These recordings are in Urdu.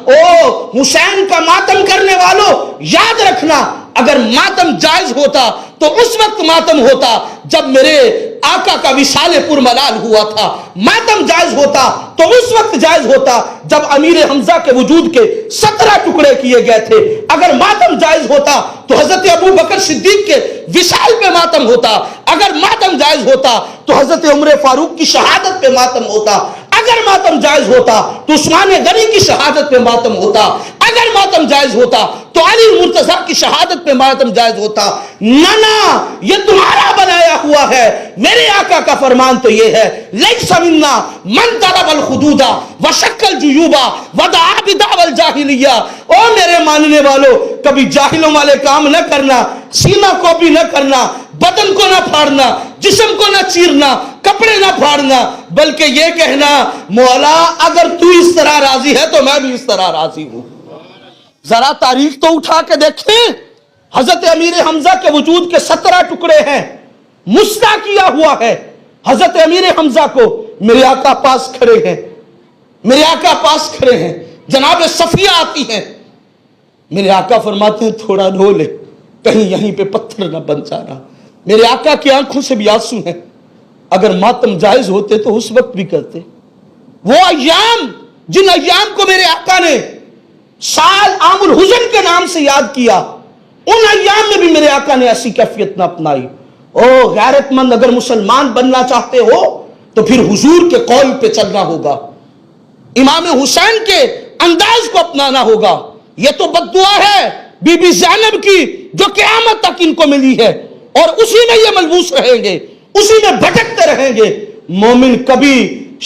او حسین کا ماتم کرنے والوں یاد رکھنا، اگر ماتم جائز ہوتا تو اس وقت ماتم ہوتا جب میرے آقا کا وصال پرملال ہوا تھا، ماتم جائز ہوتا تو اس وقت جائز ہوتا جب امیر حمزہ کے وجود کے 17 ٹکڑے کیے گئے تھے، اگر ماتم جائز ہوتا تو حضرت ابو بکر صدیق کے وصال پہ ماتم ہوتا، اگر ماتم جائز ہوتا تو حضرت عمر فاروق کی شہادت پہ ماتم ہوتا، اگر ماتم جائز ہوتا تو عثمان غنی کی شہادت پہ ماتم ہوتا، اگر ماتم جائز ہوتا تو علی مرتضیٰ کی شہادت پہ ماتم جائز ہوتا۔ نہ یہ تمہارا بنایا ہوا ہے، میرے آقا کا فرمان تو یہ ہے لیس منا من ضرب الخدود وشق الجیوب ودعا بدعوی الجاہلیہ۔ او میرے ماننے والو، کبھی جاہلوں والے کام نہ کرنا، سینہ کو بھی نہ کرنا، بدن کو نہ پھاڑنا، جسم کو نہ چیرنا، کپڑے نہ پھاڑنا، بلکہ یہ کہنا مولا اگر تو اس طرح راضی ہے تو میں بھی اس طرح راضی ہوں۔ ذرا تاریخ تو اٹھا کے دیکھیں، حضرت امیر حمزہ کے وجود کے 17 ٹکڑے ہیں، مسنا کیا ہوا ہے۔ حضرت امیر حمزہ کو میرے آقا پاس کھڑے ہیں، میرے آقا پاس کھڑے ہیں، جناب صفیہ آتی ہیں، میرے آقا فرماتے ہیں تھوڑا ڈھو لے، کہیں یہیں پہ پتھر نہ بن جانا۔ میرے آقا کی آنکھوں سے بھی آنسو ہیں، اگر ماتم جائز ہوتے تو اس وقت بھی کرتے۔ وہ ایام جن ایام کو میرے آقا نے سال عام الحزن کے نام سے یاد کیا، ان ایام میں بھی میرے آقا نے ایسی کیفیت نہ اپنائی۔ او غیرت مند، اگر مسلمان بننا چاہتے ہو تو پھر حضور کے قول پہ چلنا ہوگا، امام حسین کے انداز کو اپنانا ہوگا۔ یہ تو بد دعا ہے بی بی زینب کی جو قیامت تک ان کو ملی ہے، اور اسی میں یہ ملبوس رہیں گے، اسی میں بھٹکتے رہیں گے۔ مومن کبھی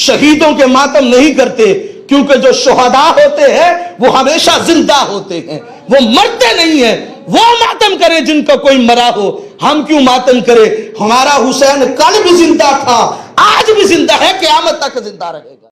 شہیدوں کے ماتم نہیں کرتے، کیونکہ جو شہداء ہوتے ہیں وہ ہمیشہ زندہ ہوتے ہیں، وہ مرتے نہیں ہیں۔ وہ ماتم کرے جن کا کوئی مرا ہو، ہم کیوں ماتم کرے؟ ہمارا حسین کل بھی زندہ تھا، آج بھی زندہ ہے، قیامت تک زندہ رہے گا۔